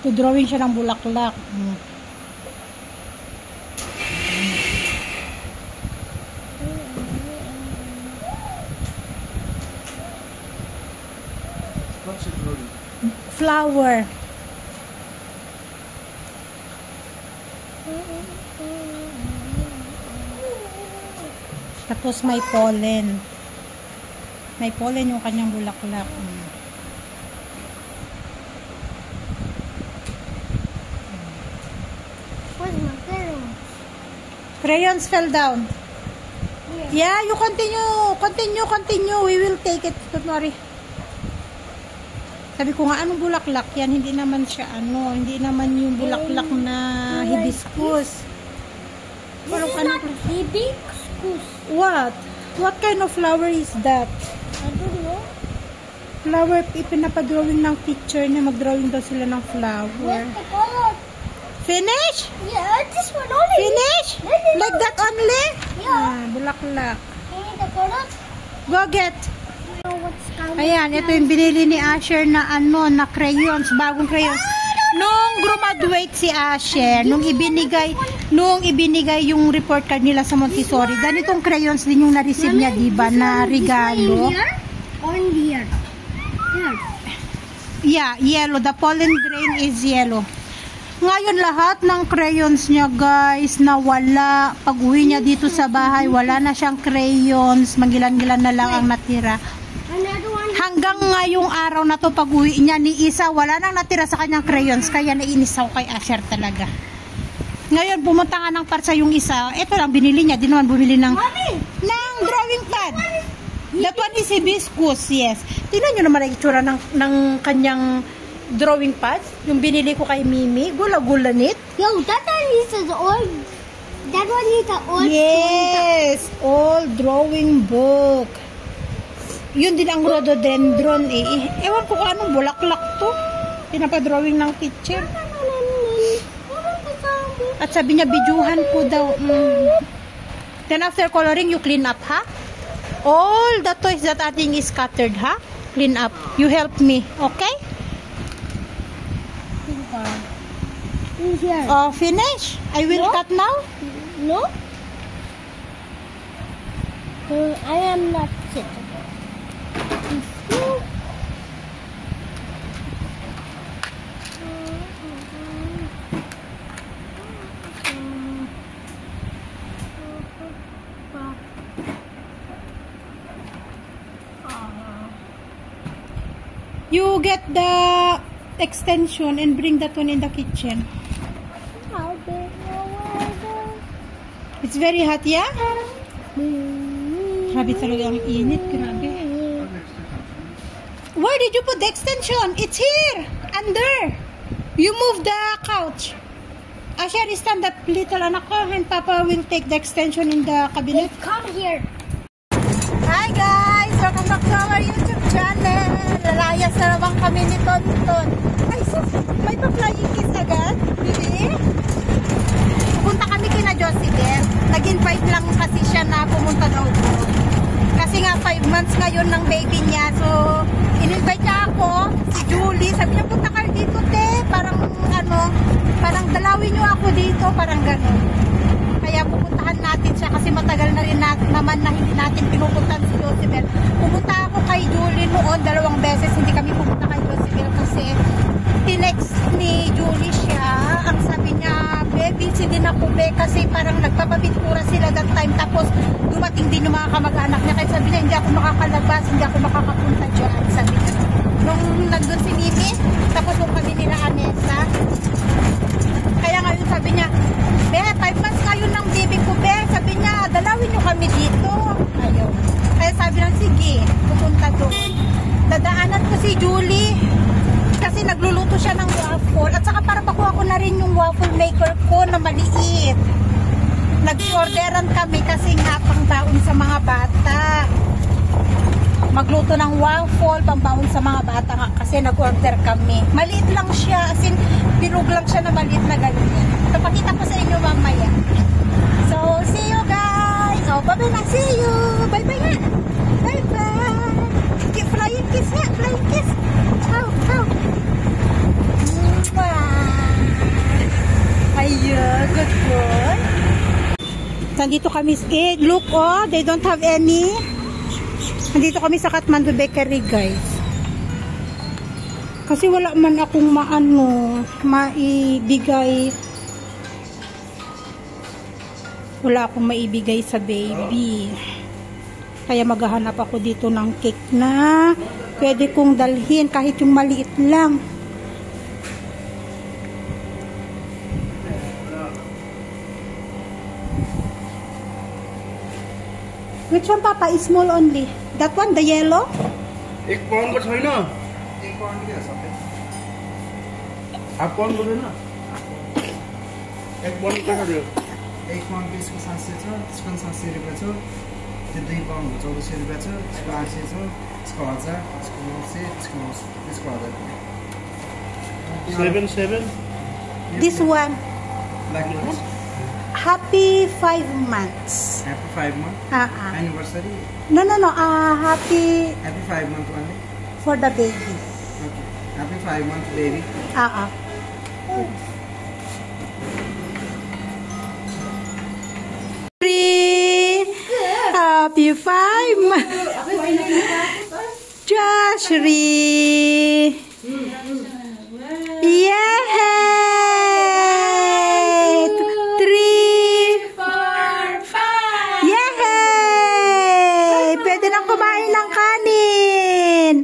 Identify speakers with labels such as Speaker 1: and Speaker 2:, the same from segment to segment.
Speaker 1: Nagko-drawing siya ng bulaklak.
Speaker 2: What's it drawing?
Speaker 1: Flower. Tapos may pollen. May pollen yung kanyang bulaklak.
Speaker 3: Where's my crayon?
Speaker 1: Crayons fell down. Yeah, you continue. Continue. We will take it. Don't worry. Sabi ko nga, anong bulaklak yan? Hindi naman siya, hindi naman yung bulaklak na hibiscus.
Speaker 3: This is not hibiscus.
Speaker 1: What? What kind of flower is that?
Speaker 3: I don't know.
Speaker 1: Flower, ipinapadrawing ng picture niya. Mag-drawing daw sila ng flower.
Speaker 3: Where's the color?
Speaker 1: Finish?
Speaker 3: Yeah, this one only.
Speaker 1: Finish? Like that only?
Speaker 3: Yeah.
Speaker 1: Bulaklak.
Speaker 3: Hey, the color?
Speaker 1: Go get.
Speaker 3: I don't know what's kind
Speaker 1: Ayan, ito yung binili ni Asher na na crayons, bagong crayons. Nung graduate si Asher, nung ibinigay yung report card nila sa Montessori, ganitong crayons din yung na-receive niya, diba, na regalo.
Speaker 3: On here. Here.
Speaker 1: Yeah, yellow. The pollen grain is yellow. Ngayon lahat ng crayons niya, guys, nawala. Pag uwi niya dito sa bahay, wala na siyang crayons. Magilan-gilan na lang ang natira.
Speaker 3: Another one.
Speaker 1: Hanggang ngayong araw na to, pag uwi niya ni Isa, wala nang natira sa kanyang crayons. Kaya nainis ako kay Asher talaga. Ngayon, pumunta nga ng parsa yung Isa. Ito lang binili niya. Di naman bumili ng drawing pad. That one is hibiscus, yes. Tingnan nyo naman ang itsura ng kanyang drawing pad. Yung binili ko kay Mimi. Gula-gulanit.
Speaker 3: Yo, that one is an old. That one is an old.
Speaker 1: Yes, old drawing book. Yun din ang rhododendron eh. Ewan ko kung anong bulaklak to. Pinapadrawing ng teacher. At sabi niya, bidyuhan ko daw. Then after coloring, you clean up, ha? All the toys that I think is scattered, ha? Clean up. You help me, okay?
Speaker 3: In here.
Speaker 1: Oh, finish? I will cut now?
Speaker 3: No? I am not sitting.
Speaker 1: You get the extension and bring that one in the kitchen. It's very hot, yeah? Grabe talaga ang init, grabe. Where did you put the extension? It's here, under. You move the couch. Asher, stand up, little anak ko, and Papa will take the extension in the cabinet.
Speaker 3: Come here.
Speaker 1: Hi guys! Welcome back to our YouTube channel. Lalayas na naman kami ni Tonton. Ay, sus! May pa-flying kiss agad? Really? Punta kami kina Josibel. Nag-invite lang kasi siya na pumunta daw po. Kasi nga 5 months ngayon ng baby niya. So, in-invite niya ako, si Julie. Sabi niya, punta ka dito, te. Parang dalawin niyo ako dito. Parang gano'n. Kaya pupuntahan natin siya kasi matagal na rin naman na hindi natin pinupuntahan si Josibel. Pumunta ako kay Julie noon 2 beses. Hindi kami pupunta kay Josibel kasi tinext ni Julie siya. Ang sabi niya, busy din ako be kasi parang nagpapabintura sila that time. Tapos dumating din yung mga kamag-anak niya. Kaya sabi niya, hindi ako makakalabas, hindi ako makakapunta dyan. Sabi niya. Nung nandun si Mimi, tapos nung kami nila Anessa. Kaya ngayon sabi niya, be, 5 months ngayon ng baby ko, be. Sabi niya, dalawin niyo kami dito. Ayaw. Kaya sabi niya, sige, pupunta doon. Dadaanan ko si Julie. Kasi nagluluto siya ng waffle. At saka para pakuha ko na rin yung waffle maker ko na maliit. Nag-orderan kami kasi nga pangbaon sa mga bata. Magluto ng waffle, pambaon sa mga bata nga kasi nag-order kami. Maliit lang siya, as in, bilog lang siya na maliit na ganyan. So, pakita ko sa inyo mamaya. So, see you guys! Oh, bye-bye na, see you! Bye-bye na! Bye-bye! Flying kiss nga, flying kiss! Ow, ow! Mwah! Nandito kami, look oh, they don't have any. Nandito kami sa Kathmandu Bakery, guys. Kasi wala man akong maibigay. Wala akong maibigay sa baby. Kaya maghahanap ako dito ng cake na pwede kong dalhin kahit yung maliit lang. Which one, Papa? Is small only. That one, the yellow?
Speaker 2: एक पाउन्ड को छैन एक पाउन्ड के सबै half pound को छैन एक पाउन्ड को छ
Speaker 4: एक पाउन्ड यसको 700 छ त्यसको 700 रुपैयाँ छ त्यो 2 पाउन्ड 1400 रुपैयाँ छ त्यसको 800 छ त्यसको 1000 त्यसको 900 त्यसको 1000
Speaker 2: 7
Speaker 1: This one.
Speaker 4: like this.
Speaker 1: Happy 5 months.
Speaker 4: Happy 5 month anniversary.
Speaker 1: No. Happy
Speaker 4: Happy 5 month only.
Speaker 1: for the baby.
Speaker 4: Okay. Happy 5 month baby.
Speaker 1: Happy 5 months. Joshry. Yay! 3, 4, 5. Yay! Pwede nang kumain ng kanin.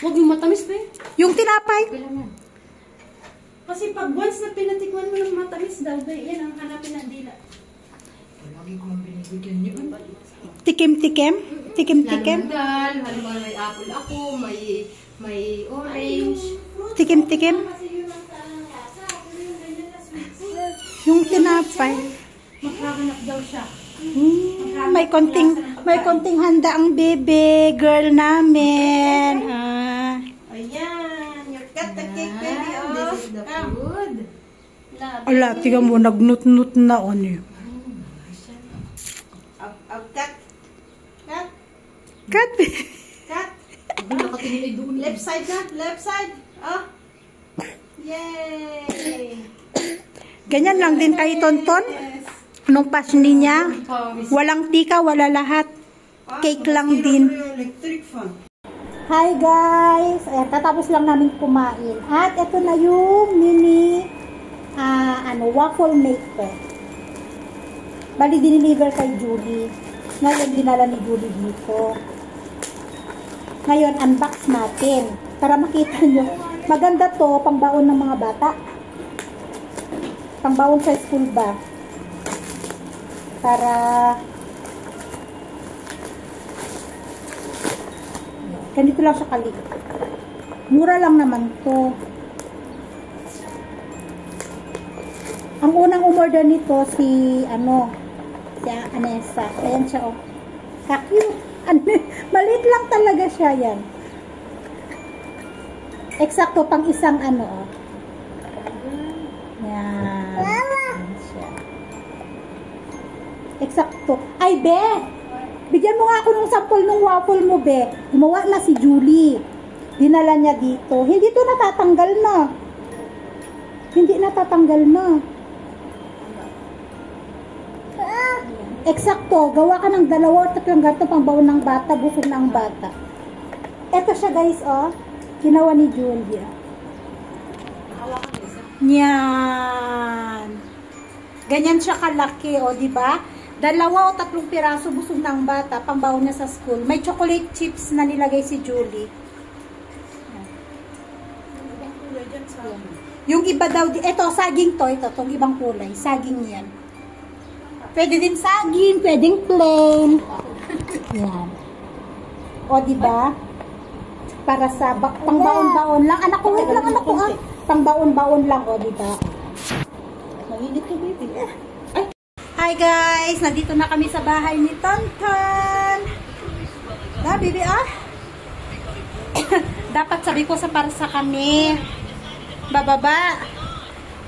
Speaker 5: Huwag yung matamis ba eh.
Speaker 1: Yung tinapay.
Speaker 5: Kailangan. Kasi pag once na pinatikman mo ng matamis daw, yan ang hanapin ng dila.
Speaker 4: Lagi ko ang binibigyan niyo.
Speaker 1: Tikim-tikim. Tikim-tikim.
Speaker 5: Dal, halimbawa may apple ako, may orange.
Speaker 1: Tikim-tikim. Yung tinapay.
Speaker 5: Makahanap daw siya.
Speaker 1: May konting handa ang baby girl namin.
Speaker 5: Ayan, you got the cake, baby. Oh, this is the food.
Speaker 1: Ala, tiga mo, nagnut-nut na on yun.
Speaker 5: Cut.
Speaker 1: Cut.
Speaker 5: Cut. Nakatingin ay doon. Left side na. Left side. Oh. Yay!
Speaker 1: Ganyan lang din kay Tonton. Nung pasni niya, walang tika, wala lahat. Cake lang din. Hi guys! Tatapos lang namin kumain. At ito na yung mini waffle maker. Bali, diniliver kay Julie. Ngayon, dinala ni Julie dito. Ngayon, unbox natin. Para makita nyo. Maganda to, pangbaon ng mga bata. Pangbaon sa school ba? Para ganito lang siya kalit. Mura lang naman to. Ang unang umorder nito si Anessa. Ayan siya, oh. Ka-cute. Maliit lang talaga siya, yan. Eksakto pang isang oh. Yan. Yan siya. Eksakto. Ay, Be! Bigyan mo nga ako ng sample ng waffle mo, Be. Gumawa na si Julie. Dinala niya dito. Hindi to natatanggal na. Hindi natatanggal na. Eksakto, gawa ka ng 2 or 3 ganito pang baon ng bata, busog na ang bata. Ito siya guys, oh. Ginawa ni Julia. Yan. Ganyan siya kalaki, oh, di ba? 2 o 3 piraso busog na ang bata, pang baon niya sa school. May chocolate chips na nilagay si Julie. Yung iba daw, ito, saging to, itong ibang kulay. Saging yan. Pwede din saging, pwedeng plain. Yan. O, diba? Para sa pangbaon-baon lang. Anak ko, wait lang, anak ko. Pangbaon-baon lang, o, diba? Mahilit to, baby. Hi, guys! Nandito na kami sa bahay ni Tonton. Na, baby, dapat sabi ko para sa kami. Bababa.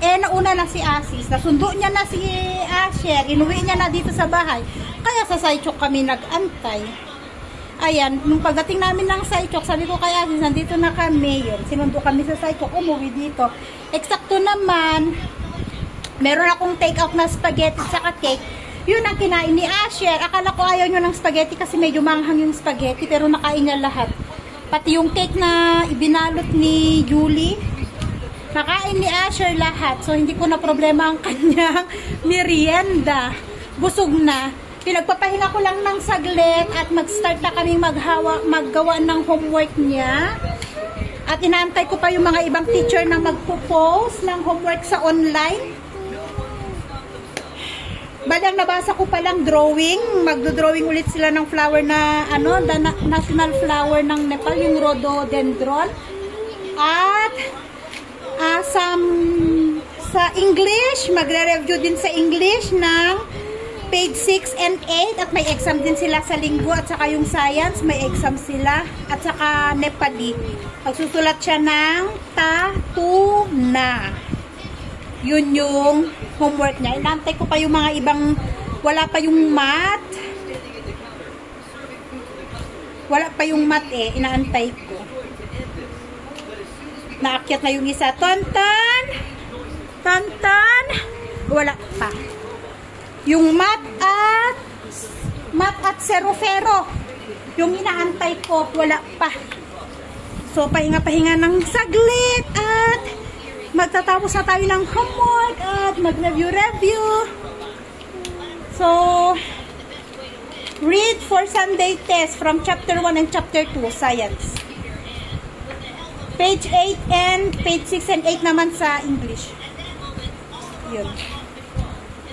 Speaker 1: Nauna na si Asis. Nasundo niya na si Asher. Inuwi niya na dito sa bahay. Kaya sa Saichok kami nag-antay. Ayan, nung pagdating namin ng Saichok, sabi ko kay Asis, nandito na kami. Yun, sinundo kami sa Saichok. Umuwi dito. Eksakto naman, meron akong take out na spaghetti at cake. Yun ang kinain ni Asher. Akala ko ayaw nyo ng spaghetti kasi medyo manghang yung spaghetti, pero nakain niya lahat. Pati yung cake na ibinalot ni Julie, nakain ni Asher lahat. So, hindi ko na problema ang kanyang merienda. Busog na. Pinagpapahinga ko lang ng saglit at mag-start na kami maggawa ng homework niya. At inaantay ko pa yung mga ibang teacher na magpo-post ng homework sa online. Balang nabasa ko palang drawing. Magdo-drawing ulit sila ng flower na, the national flower ng Nepal, yung rhododendron. At, sa English, magre-review din sa English ng page 6 and 8. At may exam din sila sa linggo at saka yung science, may exam sila. At saka Nepali. Magsusulat siya ng tatuna. Yun yung homework niya. Inaantay ko pa yung mga ibang, wala pa yung math. Wala pa yung math inaantay ko. Naakyat na yung isa. Tonton! Tonton! Wala pa. Yung math at serofero. Yung inaantay ko, wala pa. So, pahinga-pahinga ng saglit at magtatapos na tayo ng homework at mag-review. So, read for Sunday test from chapter 1 and chapter 2, science. Page 8 and page 6 and 8 naman sa English. Yun.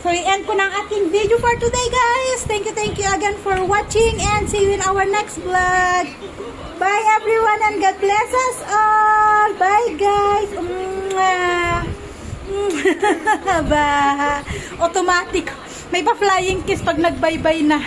Speaker 1: So, i-end ko ng aking video for today, guys. Thank you again for watching and see you in our next vlog. Bye, everyone, and God bless us all. Bye, guys. Ba, automatic. May pa-flying kiss pag nag-bye-bye na.